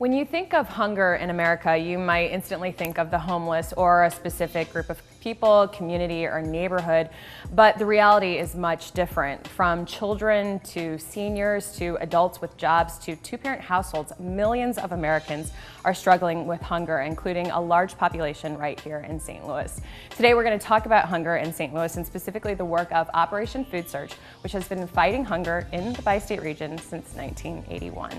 When you think of hunger in America, you might instantly think of the homeless or a specific group of people, community, or neighborhood, but the reality is much different. From children to seniors to adults with jobs to two-parent households, millions of Americans are struggling with hunger, including a large population right here in St. Louis. Today we're going to talk about hunger in St. Louis and specifically the work of Operation Food Search, which has been fighting hunger in the bi-state region since 1981.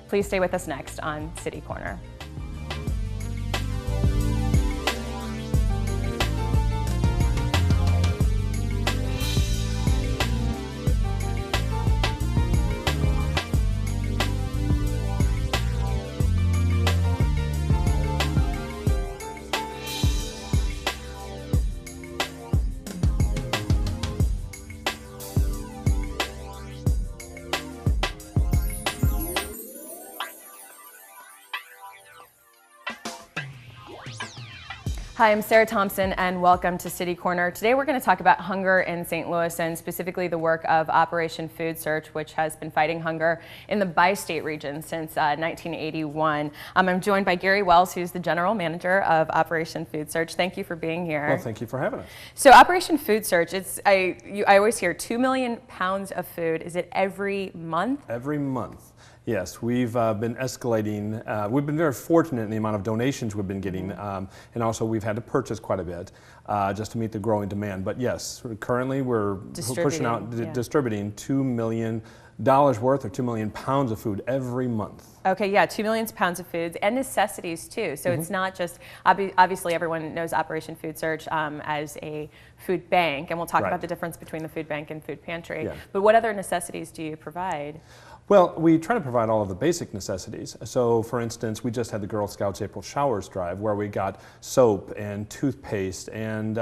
Please stay with us next on City Corner. Hi, I'm Sarah Thompson and welcome to City Corner. Today we're going to talk about hunger in St. Louis and specifically the work of Operation Food Search, which has been fighting hunger in the bi-state region since 1981. I'm joined by Gary Wells, who's the General Manager of Operation Food Search. Thank you for being here. Well, thank you for having us. So Operation Food Search, I always hear 2 million pounds of food. Is it every month? Every month. Yes, we've been escalating. We've been very fortunate in the amount of donations we've been getting, and also we've had to purchase quite a bit just to meet the growing demand. But yes, currently we're pushing out, distributing $2 million worth or 2 million pounds of food every month. Okay, yeah, 2 million pounds of foods and necessities too. So it's not just, obviously everyone knows Operation Food Search as a food bank, and we'll talk about the difference between the food bank and food pantry. Yeah. But what other necessities do you provide? Well, we try to provide all of the basic necessities. So, for instance, we just had the Girl Scouts April Showers Drive where we got soap and toothpaste and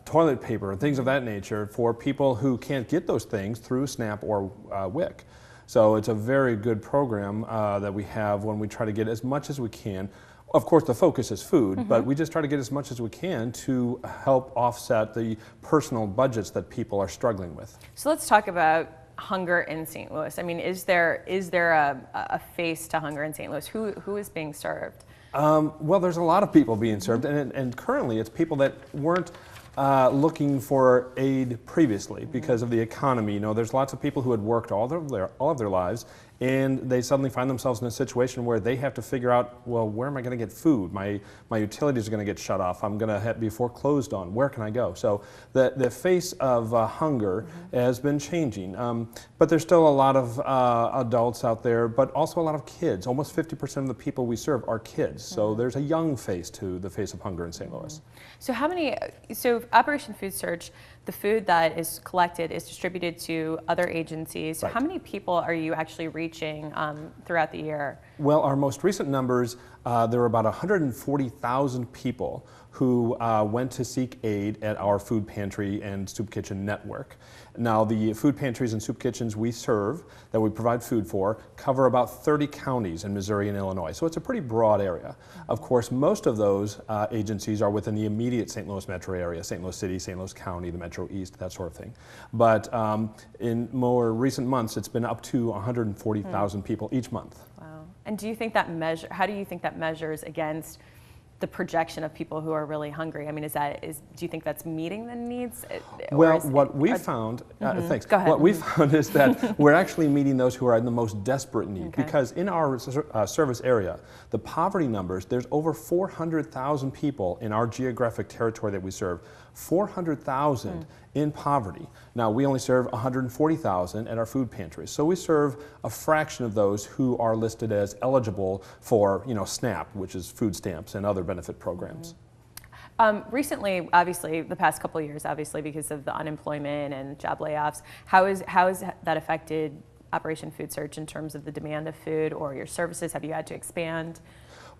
toilet paper and things of that nature for people who can't get those things through SNAP or WIC. So it's a very good program that we have when we try to get as much as we can. Of course, the focus is food, but we just try to get as much as we can to help offset the personal budgets that people are struggling with. So let's talk about hunger in St. Louis. I mean, is there a face to hunger in St. Louis? Who is being served? Well, there's a lot of people being served, and currently it's people that weren't looking for aid previously because of the economy. You know, there's lots of people who had worked all of their lives, and they suddenly find themselves in a situation where they have to figure out, well, where am I going to get food? My utilities are going to get shut off. I'm going to be foreclosed on. Where can I go? So the face of hunger has been changing. But there's still a lot of adults out there, but also a lot of kids. Almost 50% of the people we serve are kids. So there's a young face to the face of hunger in St. Louis. So Operation Food Search, the food that is collected is distributed to other agencies. So how many people are you actually reaching throughout the year? Well, our most recent numbers, there were about 140,000 people who went to seek aid at our food pantry and soup kitchen network. Now, the food pantries and soup kitchens we serve, that we provide food for, cover about 30 counties in Missouri and Illinois. So it's a pretty broad area. Of course, most of those agencies are within the immediate St. Louis metro area, St. Louis City, St. Louis County, the Metro East, that sort of thing. But in more recent months, it's been up to 140,000 people each month. Wow. And do you think that how do you think that measures against the projection of people who are really hungry? I mean, do you think that's meeting the needs? Well, what we found, thanks. Go ahead. What we found is that we're actually meeting those who are in the most desperate need, because in our service area, the poverty numbers, there's over 400,000 people in our geographic territory that we serve, 400,000 in poverty. Now, we only serve 140,000 at our food pantries, so we serve a fraction of those who are listed as eligible for, SNAP, which is food stamps and other benefit programs. Recently, obviously, the past couple of years, obviously, because of the unemployment and job layoffs, how has that affected Operation Food Search in terms of the demand of food or your services? Have you had to expand?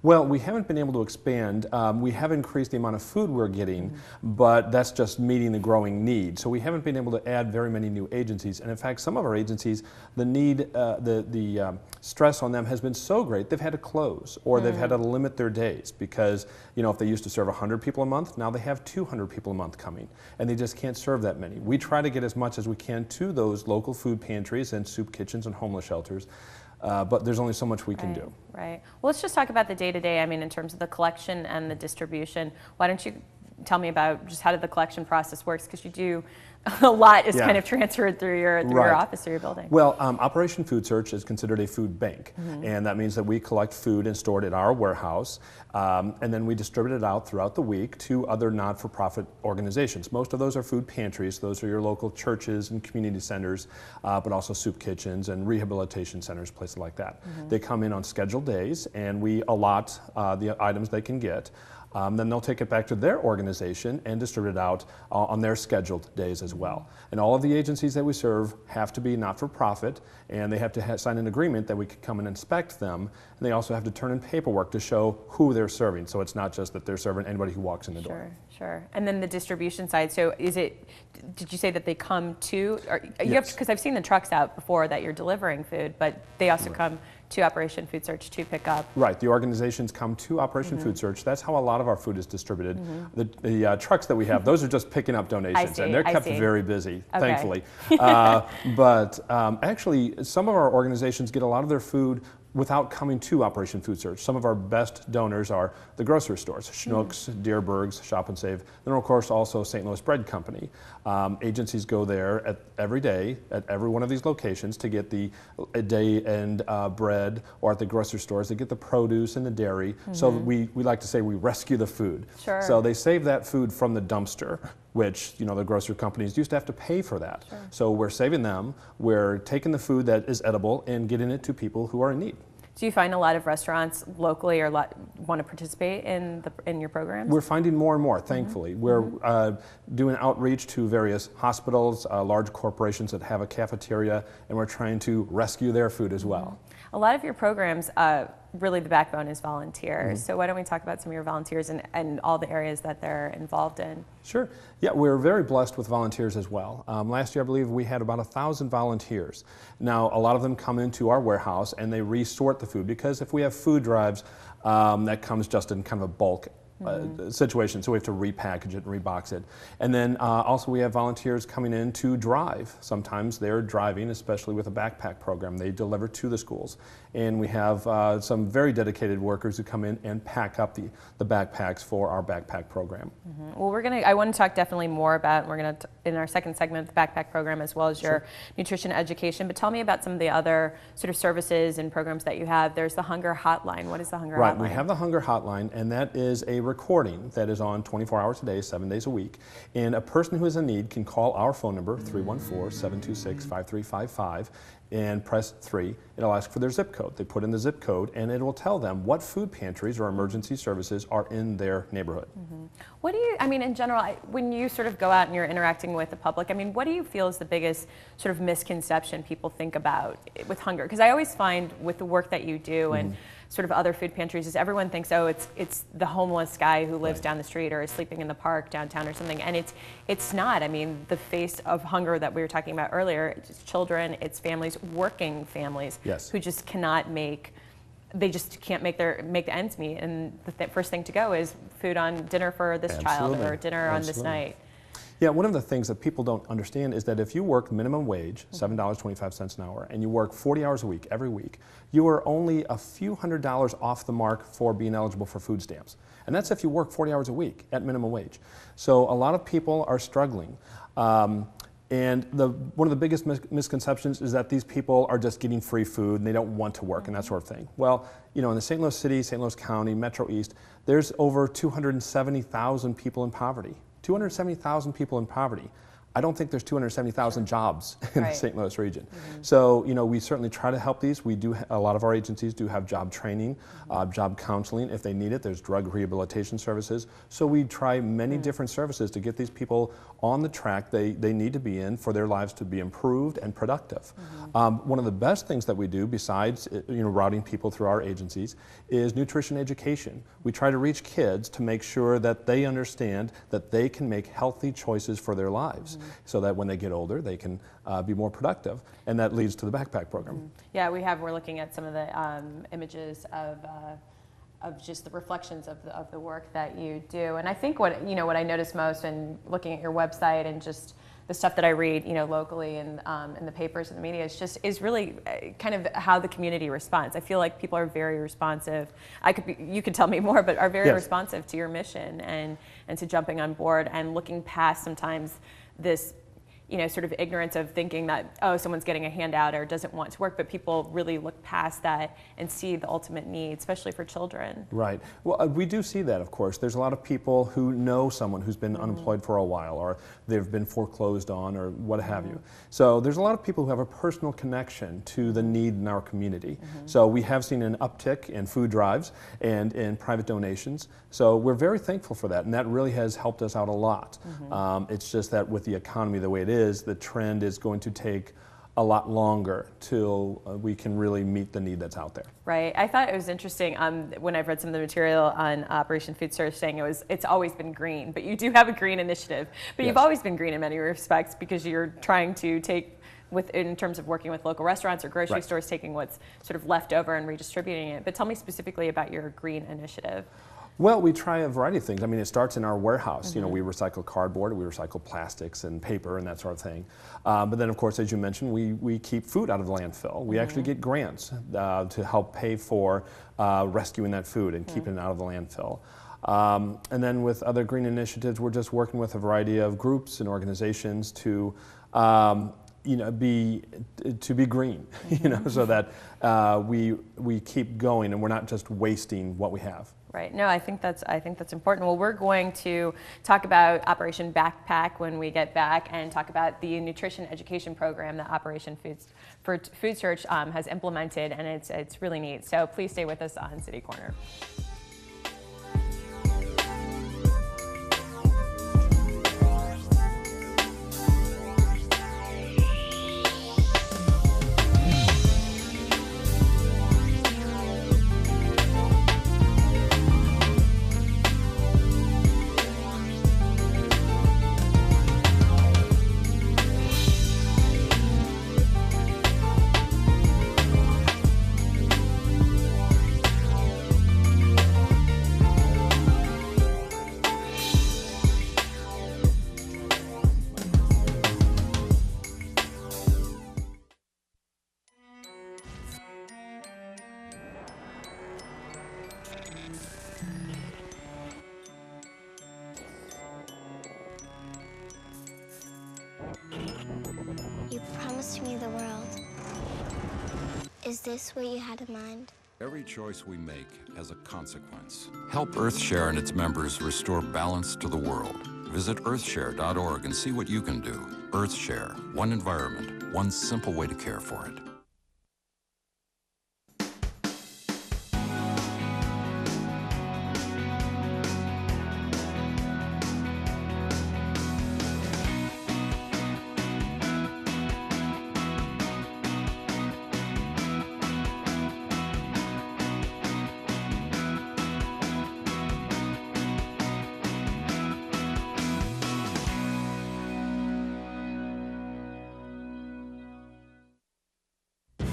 Well, we haven't been able to expand. We have increased the amount of food we're getting, but that's just meeting the growing need. So we haven't been able to add very many new agencies. And in fact, some of our agencies, the need, the stress on them has been so great, they've had to close, or they've had to limit their days because, if they used to serve 100 people a month, now they have 200 people a month coming, and they just can't serve that many. We try to get as much as we can to those local food pantries and soup kitchens and homeless shelters. but there's only so much we can do. Right. Well, let's just talk about the day-to-day. I mean, in terms of the collection and the distribution. Why don't you tell me about just how the collection process works? Because you do a lot is kind of transferred through your office or your building. Well, Operation Food Search is considered a food bank, and that means that we collect food and store it at our warehouse, and then we distribute it out throughout the week to other not-for-profit organizations. Most of those are food pantries. Those are your local churches and community centers, but also soup kitchens and rehabilitation centers, places like that. They come in on scheduled days, and we allot the items they can get. Then they'll take it back to their organization and distribute it out on their scheduled days as well. And all of the agencies that we serve have to be not-for-profit, and they have to sign an agreement that we can come and inspect them. And they also have to turn in paperwork to show who they're serving. So it's not just that they're serving anybody who walks in the door. Sure. And then the distribution side. So did you say that they come to, Yes. Because I've seen the trucks out before that you're delivering food, but they also come to Operation Food Search to pick up. Right, the organizations come to Operation Food Search. That's how a lot of our food is distributed. The trucks that we have, those are just picking up donations, and they're kept very busy, thankfully. But actually, some of our organizations get a lot of their food without coming to Operation Food Search. Some of our best donors are the grocery stores, Schnucks, Deerberg's, Shop and Save, then of course also St. Louis Bread Company. Agencies go there every day at every one of these locations to get the day-end bread, or at the grocery stores they get the produce and the dairy. So we like to say we rescue the food. So they save that food from the dumpster, which, you know, the grocery companies used to have to pay for that. So we're saving them, we're taking the food that is edible and getting it to people who are in need. Do you find a lot of restaurants locally or want to participate in your programs? We're finding more and more, thankfully. We're doing outreach to various hospitals, large corporations that have a cafeteria, and we're trying to rescue their food as well. A lot of your programs, really the backbone is volunteers. So why don't we talk about some of your volunteers and all the areas that they're involved in? Sure. Yeah, we're very blessed with volunteers as well. Last year, I believe we had about 1,000 volunteers. Now, a lot of them come into our warehouse and they resort the food, because if we have food drives, that comes just in kind of a bulk situation, so we have to repackage it and rebox it. And then also we have volunteers coming in to drive. Sometimes they're driving, especially with a backpack program. They deliver to the schools. And we have some very dedicated workers who come in and pack up the backpacks for our backpack program. Well, I want to talk definitely more about, we're going to, in our second segment, the backpack program as well as your nutrition education. But tell me about some of the other sort of services and programs that you have. There's the Hunger Hotline. What is the Hunger Hotline? Right, we have the Hunger Hotline, and that is a recording that is on 24 hours a day, 7 days a week. And a person who is in need can call our phone number, 314-726-5355, and press 3. It'll ask for their zip code. They put in the zip code, and it will tell them what food pantries or emergency services are in their neighborhood. What do you, I mean, in general, when you sort of go out and you're interacting with the public, I mean, what do you feel is the biggest sort of misconception people think about with hunger? Because I always find with the work that you do and sort of other food pantries is everyone thinks, oh, it's the homeless guy who lives down the street or is sleeping in the park downtown or something, and it's not. I mean, the face of hunger that we were talking about earlier, it's children, it's families, working families who just cannot they just can't make the ends meet, and the first thing to go is food on dinner for this child or dinner on this night. Yeah, one of the things that people don't understand is that if you work minimum wage, $7.25 an hour, and you work 40 hours a week, every week, you are only a few $100s off the mark for being eligible for food stamps. And that's if you work 40 hours a week at minimum wage. So a lot of people are struggling. And one of the biggest misconceptions is that these people are just getting free food and they don't want to work and that sort of thing. Well, you know, in the St. Louis City, St. Louis County, Metro East, there's over 270,000 people in poverty. 270,000 people in poverty. I don't think there's 270,000 jobs in the St. Louis region. So, you know, we certainly try to help these. We do, a lot of our agencies do have job training, job counseling if they need it. There's drug rehabilitation services. So we try many different services to get these people on the track they need to be in for their lives to be improved and productive. One of the best things that we do, besides routing people through our agencies, is nutrition education. We try to reach kids to make sure that they understand that they can make healthy choices for their lives, so that when they get older, they can be more productive, and that leads to the backpack program. Yeah, we're looking at some of the images of just the reflections of the work that you do, and I think what I noticed most in looking at your website and just the stuff that I read, locally and in the papers and the media is really kind of how the community responds. I feel like people are very responsive. You could tell me more, but are very responsive to your mission and to jumping on board and looking past sometimes this sort of ignorance of thinking that, oh, someone's getting a handout or doesn't want to work, but people really look past that and see the ultimate need, especially for children. Right. Well, we do see that, of course. There's a lot of people who know someone who's been unemployed for a while, or they've been foreclosed on, or what have you. So there's a lot of people who have a personal connection to the need in our community. So we have seen an uptick in food drives and in private donations. So we're very thankful for that, and that really has helped us out a lot. It's just that with the economy the way it is, the trend is going to take a lot longer till we can really meet the need that's out there. Right. I thought it was interesting when I've read some of the material on Operation Food Surge saying it's always been green, but you do have a green initiative. But you've always been green in many respects because you're trying to take in terms of working with local restaurants or grocery stores, taking what's sort of left over and redistributing it. But tell me specifically about your green initiative. Well, we try a variety of things. I mean, it starts in our warehouse. We recycle cardboard, we recycle plastics and paper and that sort of thing. But then, of course, as you mentioned, we keep food out of the landfill. We actually get grants to help pay for rescuing that food and keeping it out of the landfill. And then with other green initiatives, we're just working with a variety of groups and organizations to be green, so that we keep going and we're not just wasting what we have. Right. No, I think that's important. Well, we're going to talk about Operation Backpack when we get back, and talk about the nutrition education program that Operation Food Surge has implemented, and it's really neat. So please stay with us on City Corner. You promised me the world. Is this what you had in mind? Every choice we make has a consequence. Help EarthShare and its members restore balance to the world. Visit earthshare.org and see what you can do. EarthShare, one environment, one simple way to care for it.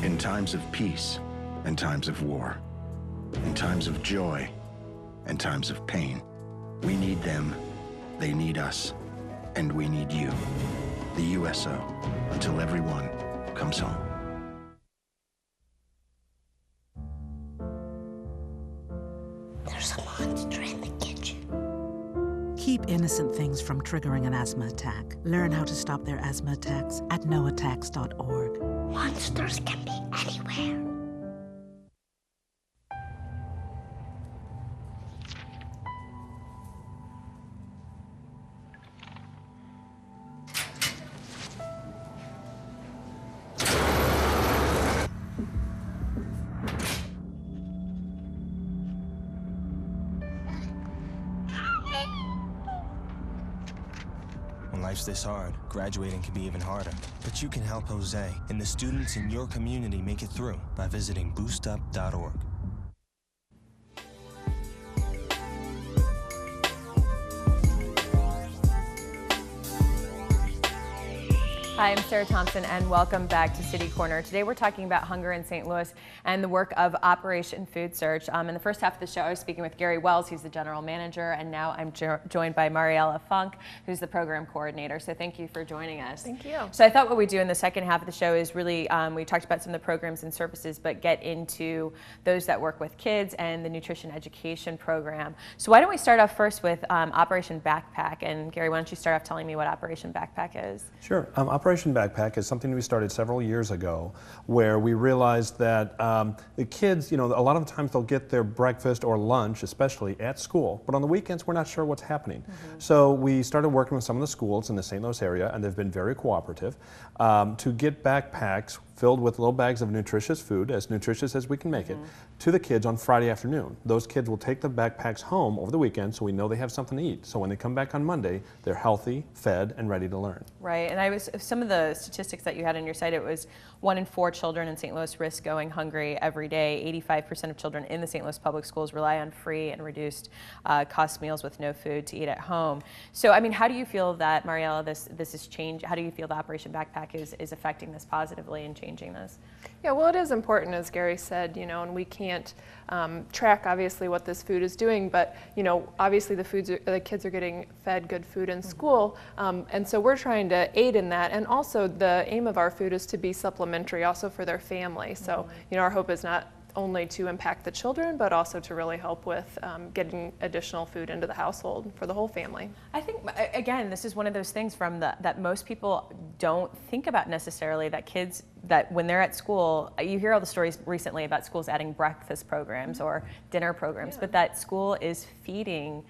In times of peace and times of war, in times of joy and times of pain, we need them, they need us, and we need you. The USO, until everyone comes home. There's a monster in the kitchen. Keep innocent things from triggering an asthma attack. Learn how to stop their asthma attacks at noattacks.org. Monsters can be anywhere. When life's this hard, graduating can be even harder. But you can help Jose and the students in your community make it through by visiting boostup.org. Hi, I'm Sarah Thompson, and welcome back to City Corner. Today we're talking about hunger in St. Louis and the work of Operation Food Search. In the first half of the show, I was speaking with Gary Wells, he's the general manager, and now I'm joined by Mariella Funk, who's the program coordinator. So thank you for joining us. Thank you. So I thought what we do in the second half of the show is really, we talked about some of the programs and services, but get into those that work with kids and the nutrition education program. So why don't we start off first with Operation Backpack, and Gary, why don't you start off telling me what Operation Backpack is? Sure. Operation Backpack is something we started several years ago where we realized that the kids, a lot of times they'll get their breakfast or lunch, especially at school, but on the weekends we're not sure what's happening. So we started working with some of the schools in the St. Louis area, and they've been very cooperative, to get backpacks filled with little bags of nutritious food, as nutritious as we can make it, to the kids on Friday afternoon. Those kids will take the backpacks home over the weekend so we know they have something to eat. So when they come back on Monday, they're healthy, fed, and ready to learn. Right, and some of the statistics that you had on your site, it was 1 in 4 children in St. Louis risk going hungry every day. 85% of children in the St. Louis public schools rely on free and reduced cost meals with no food to eat at home. So, I mean, how do you feel that, Mariella, this is change? How do you feel the Operation Backpack is affecting this positively and changing this? Yeah, well, it is important, as Gary said, and we can't track obviously what this food is doing, but obviously the kids are getting fed good food in school, and so we're trying to aid in that. And also the aim of our food is to be supplementary also for their family. So our hope is not only to impact the children, but also to really help with getting additional food into the household for the whole family. I think, again, this is one of those things that most people don't think about necessarily, that kids, that when they're at school, you hear all the stories recently about schools adding breakfast programs or dinner programs, but that school is feeding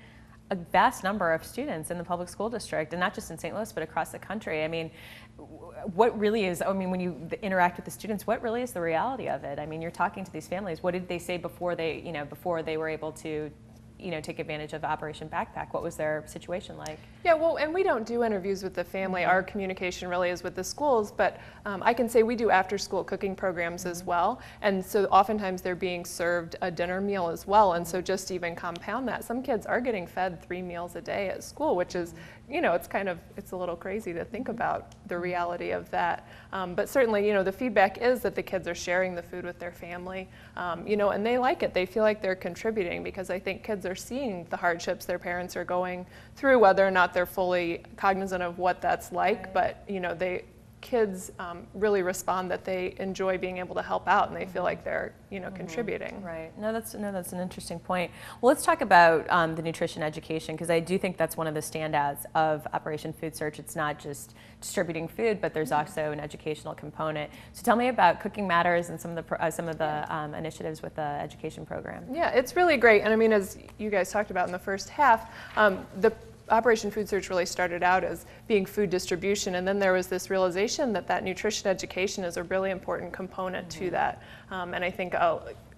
a vast number of students in the public school district, and not just in St. Louis, but across the country. I mean, what really is, when you interact with the students, what really is the reality of it? I mean, you're talking to these families. What did they say before they were able to take advantage of Operation Backpack? What was their situation like? Yeah, well, and we don't do interviews with the family. Our communication really is with the schools, but I can say we do after-school cooking programs as well, and so oftentimes they're being served a dinner meal as well, and so just to even compound that, some kids are getting fed 3 meals a day at school, which is, it's a little crazy to think about the reality of that. But certainly, the feedback is that the kids are sharing the food with their family, and they like it. They feel like they're contributing, because I think kids are seeing the hardships their parents are going through, whether or not they're fully cognizant of what that's like, but kids really respond that they enjoy being able to help out, and they feel like they're contributing. Right. No, that's an interesting point. Well, let's talk about the nutrition education, because I do think that's one of the standouts of Operation Food Search. It's not just distributing food, but there's also an educational component. So tell me about Cooking Matters and some of the initiatives with the education program. Yeah, it's really great, and I mean, as you guys talked about in the first half, the Operation Food Search really started out as being food distribution, and then there was this realization that nutrition education is a really important component to that. And I think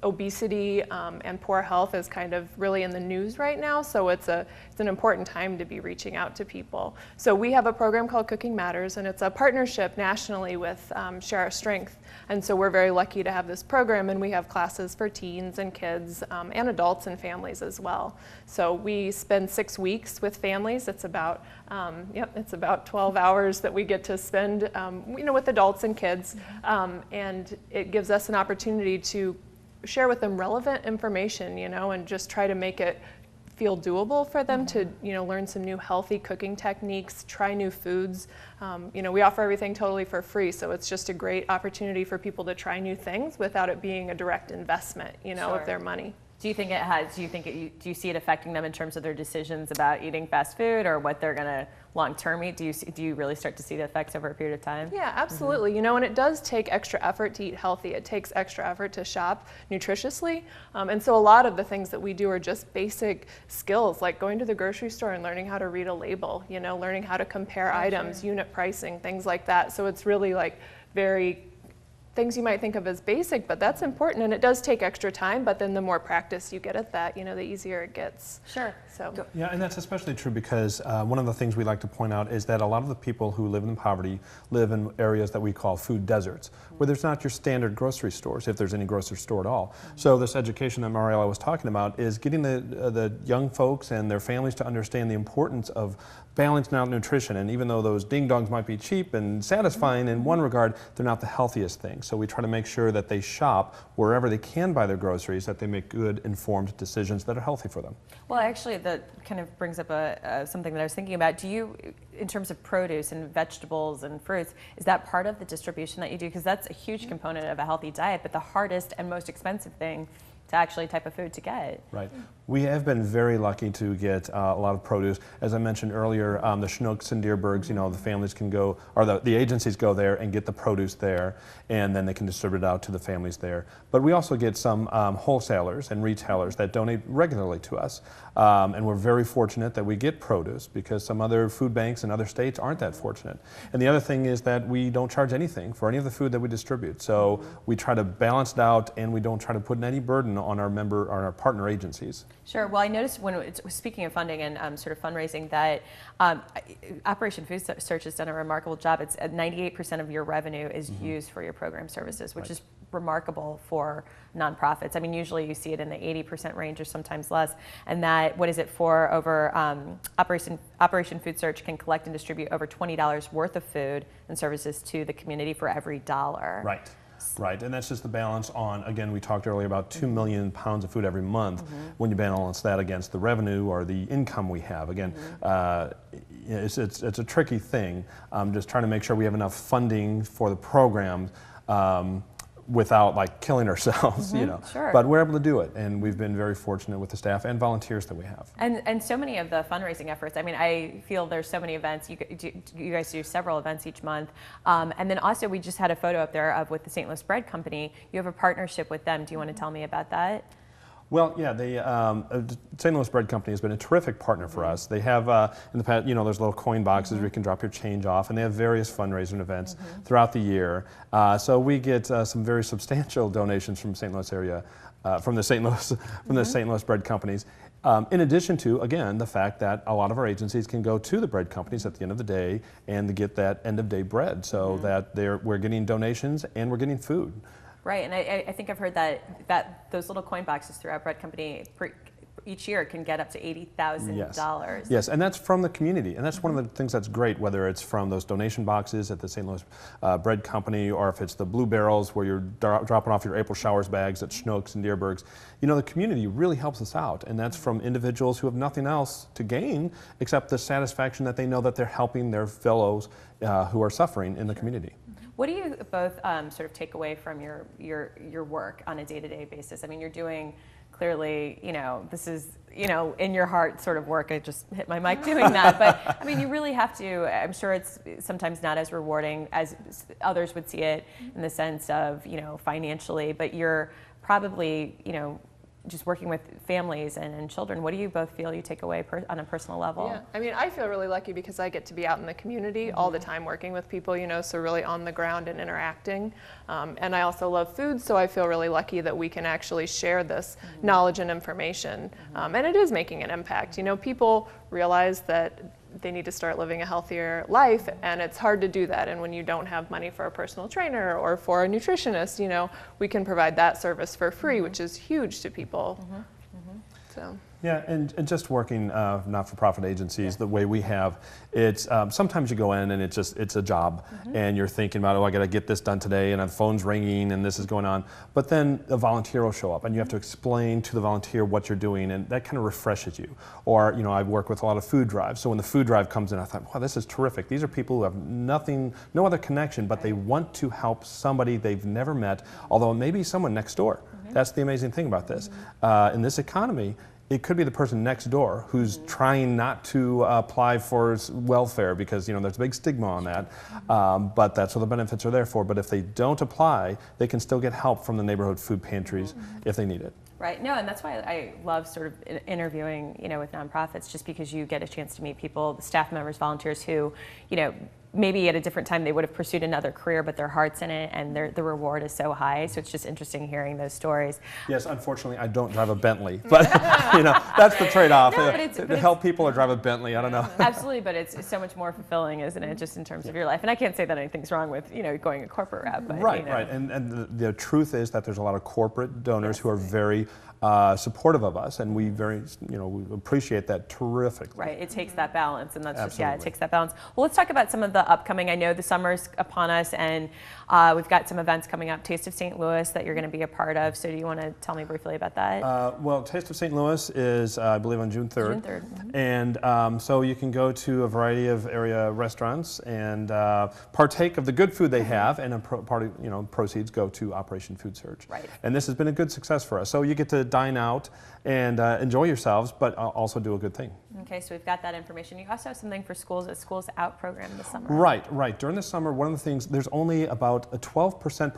obesity and poor health is kind of really in the news right now, so it's an important time to be reaching out to people. So we have a program called Cooking Matters, and it's a partnership nationally with Share Our Strength. And so we're very lucky to have this program, and we have classes for teens and kids and adults and families as well. So we spend 6 weeks with families. It's about 12 hours that we get to spend with adults and kids, and it gives us an opportunity to share with them relevant information, and just try to make it feel doable for them to learn some new healthy cooking techniques, try new foods. We offer everything totally for free, so it's just a great opportunity for people to try new things without it being a direct investment, of their money. Do you think it has? Do you see it affecting them in terms of their decisions about eating fast food or what they're going to long-term eat? Do you really start to see the effects over a period of time? Yeah, absolutely. And it does take extra effort to eat healthy. It takes extra effort to shop nutritiously. And so a lot of the things that we do are just basic skills, like going to the grocery store and learning how to read a label, learning how to compare items, unit pricing, things like that. So it's really very things you might think of as basic, but that's important, and it does take extra time, but then the more practice you get at that, the easier it gets. Sure. So. Yeah, and that's especially true because one of the things we like to point out is that a lot of the people who live in poverty live in areas that we call food deserts, where there's not your standard grocery stores, if there's any grocery store at all. So this education that Mariella was talking about is getting the young folks and their families to understand the importance of balancing out nutrition, and even though those ding-dongs might be cheap and satisfying in one regard, they're not the healthiest thing. So we try to make sure that they shop wherever they can buy their groceries, that they make good, informed decisions that are healthy for them. Well, actually, that kind of brings up something that I was thinking about. Do you, in terms of produce and vegetables and fruits, is that part of the distribution that you do? Because that's a huge component of a healthy diet, but the hardest and most expensive thing to actually type of food to get. Right. We have been very lucky to get a lot of produce. As I mentioned earlier, the Schnooks and Deerbergs, you know, the families can go, or the agencies go there and get the produce there, and then they can distribute it out to the families there. But we also get some wholesalers and retailers that donate regularly to us. And we're very fortunate that we get produce, because some other food banks in other states aren't that fortunate. And the other thing is that we don't charge anything for any of the food that we distribute. So we try to balance it out, and we don't try to put any burden on our partner agencies. Sure. Well, I noticed speaking of funding and sort of fundraising, that Operation Food Search has done a remarkable job. It's 98% of your revenue is used for your program services, which is remarkable for nonprofits. I mean, usually you see it in the 80% range or sometimes less. And that, what is it for, over Operation Food Search can collect and distribute over $20 worth of food and services to the community for every dollar. Right. Right, and that's just the balance on, again, we talked earlier about 2 million pounds of food every month. When you balance that against the revenue or the income we have, again, it's a tricky thing. Just trying to make sure we have enough funding for the program without like killing ourselves, you know. Sure. But we're able to do it, and we've been very fortunate with the staff and volunteers that we have. And so many of the fundraising efforts, I mean, I feel there's so many events. You guys do several events each month. And then also we just had a photo up there of with the St. Louis Bread Company. You have a partnership with them. Do you want to tell me about that? Well, yeah, the St. Louis Bread Company has been a terrific partner for us. They have, in the past, you know, there's little coin boxes where you can drop your change off, and they have various fundraising events throughout the year. So we get some very substantial donations from St. Louis area, from the St. Louis Bread Companies. In addition to, again, the fact that a lot of our agencies can go to the bread companies at the end of the day and get that end-of-day bread, so that we're getting donations and we're getting food. Right, and I think I've heard that those little coin boxes throughout Bread Company each year can get up to $80,000. Yes, and that's from the community, and that's one of the things that's great, whether it's from those donation boxes at the St. Louis Bread Company, or if it's the Blue Barrels where you're dropping off your April Showers bags at Schnooks and Deerbergs. You know, the community really helps us out, and that's from individuals who have nothing else to gain except the satisfaction that they know that they're helping their fellows who are suffering in the community. What do you both sort of take away from your work on a day-to-day basis? I mean, you're doing, clearly, you know, this is, you know, in your heart sort of work. I just hit my mic doing that. But I mean, you really have to, I'm sure it's sometimes not as rewarding as others would see it in the sense of, you know, financially, but you're probably, you know, just working with families and children. What do you both feel you take away on a personal level? Yeah, I mean, I feel really lucky because I get to be out in the community all the time working with people, you know, so really on the ground and interacting. And I also love food, so I feel really lucky that we can actually share this knowledge and information. And it is making an impact. You know, people realize that they need to start living a healthier life, and it's hard to do that. And when you don't have money for a personal trainer or for a nutritionist, you know, we can provide that service for free, which is huge to people. So. Yeah, and just working not-for-profit agencies the way we have, it's sometimes you go in and it's a job, and you're thinking about, oh, I got to get this done today, and the phone's ringing, and this is going on. But then a volunteer will show up, and you have to explain to the volunteer what you're doing, and that kind of refreshes you. Or, you know, I work with a lot of food drives, so when the food drive comes in, I thought, wow, this is terrific. These are people who have nothing, no other connection, but they want to help somebody they've never met, although it may be someone next door. That's the amazing thing about this. In this economy, it could be the person next door who's trying not to apply for welfare because, you know, there's a big stigma on that, but that's what the benefits are there for. But if they don't apply, they can still get help from the neighborhood food pantries if they need it. Right. No, and that's why I love sort of interviewing, you know, with nonprofits, just because you get a chance to meet people, the staff members, volunteers who, you know, maybe at a different time they would have pursued another career, but their heart's in it and the reward is so high. So it's just interesting hearing those stories. Yes, unfortunately, I don't drive a Bentley, but that's the trade-off. No, to help people or drive a Bentley, I don't know. Absolutely, but it's so much more fulfilling, isn't it, just in terms of your life? And I can't say that anything's wrong with going a corporate route, but right. And the truth is that there's a lot of corporate donors who are very supportive of us, and we we appreciate that terrifically. Right, it takes that balance, and that's Absolutely. it takes that balance. Well, let's talk about some of the upcoming. I know the summer's upon us, and we've got some events coming up. Taste of St. Louis that you're going to be a part of. So, do you want to tell me briefly about that? Well, Taste of St. Louis is, I believe, on June 3rd. June 3rd. Mm-hmm. And so you can go to a variety of area restaurants and partake of the good food they have, and proceeds go to Operation Food Search. Right. And this has been a good success for us. So you get to dine out and enjoy yourselves, but also do a good thing. Okay, so we've got that information. You also have something for schools, a Schools Out program this summer. Right. During the summer, one of the things, there's only about a 12%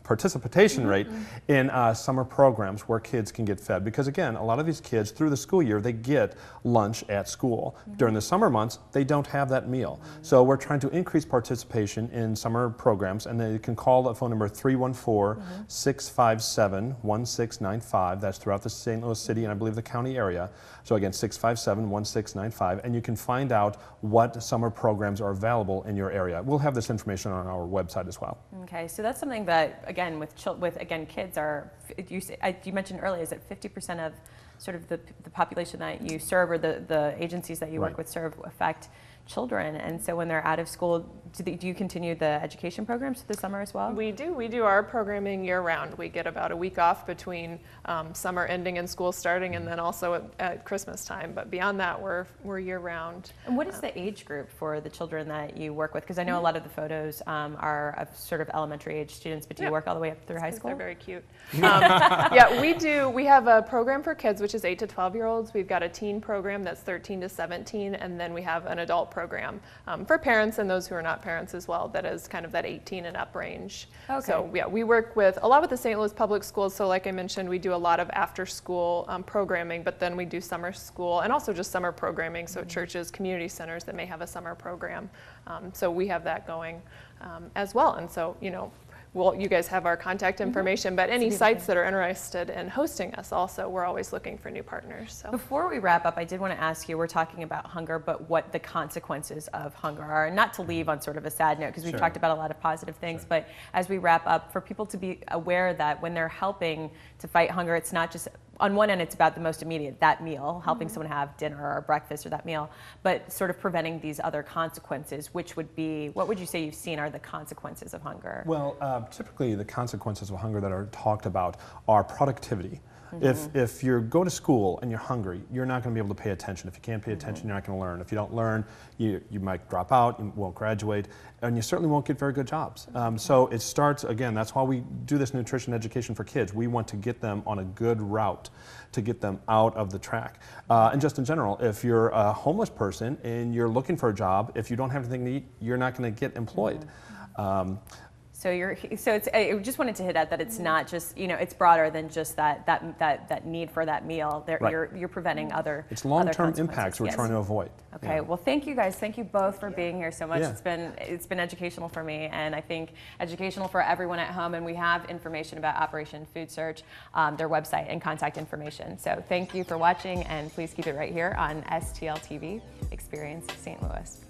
participation rate in summer programs where kids can get fed. Because again, a lot of these kids, through the school year, they get lunch at school. During the summer months, they don't have that meal. So we're trying to increase participation in summer programs, and they can call the phone number 314-657-1695. That's throughout the St. Louis City and I believe the county area. So again, 657-1695, and you can find out what summer programs are available in your area. We'll have this information on our website as well. Okay, so that's something that, again, with kids are, you mentioned earlier, is that 50% of sort of the population that you serve, or the agencies that you work with serve, affect children. And so when they're out of school, do you continue the education programs through the summer as well? We do. We do our programming year-round. We get about a week off between summer ending and school starting, and then also at Christmas time. But beyond that, we're year-round. And what is the age group for the children that you work with? Because I know a lot of the photos are of sort of elementary age students, but do you work all the way up through high school? They're very cute. Yeah, we do. We have a program for kids, which is 8 to 12-year-olds. We've got a teen program that's 13 to 17, and then we have an adult program for parents and those who are not parents as well, that is kind of that 18 and up range. Okay. So yeah, we work a lot with the St. Louis Public Schools. So like I mentioned, we do a lot of after school programming, but then we do summer school and also just summer programming. So churches, community centers that may have a summer program. So we have that going as well. And so, well, you guys have our contact information, but any sites that are interested in hosting us also, we're always looking for new partners. So. Before we wrap up, I did want to ask you, we're talking about hunger, but what the consequences of hunger are, and not to leave on sort of a sad note, because we've talked about a lot of positive things, but as we wrap up, for people to be aware that when they're helping to fight hunger, it's not just, on one end, it's about the most immediate, that meal, helping someone have dinner or breakfast or that meal, but sort of preventing these other consequences, which would be, what would you say you've seen are the consequences of hunger? Well, typically the consequences of hunger that are talked about are productivity. If you go to school and you're hungry, you're not going to be able to pay attention. If you can't pay attention, you're not going to learn. If you don't learn, you might drop out, you won't graduate, and you certainly won't get very good jobs. So it starts, again, that's why we do this nutrition education for kids. We want to get them on a good route to get them out of the track. And just in general, if you're a homeless person and you're looking for a job, if you don't have anything to eat, you're not going to get employed. So I just wanted to hit at that it's not just, it's broader than just that need for that meal. You're preventing other It's long-term other impacts we're trying to avoid. Okay, well, thank you guys. Thank you both for being here so much. It's been educational for me, and I think educational for everyone at home. And we have information about Operation Food Search, their website and contact information. So thank you for watching, and please keep it right here on STL TV Experience St. Louis.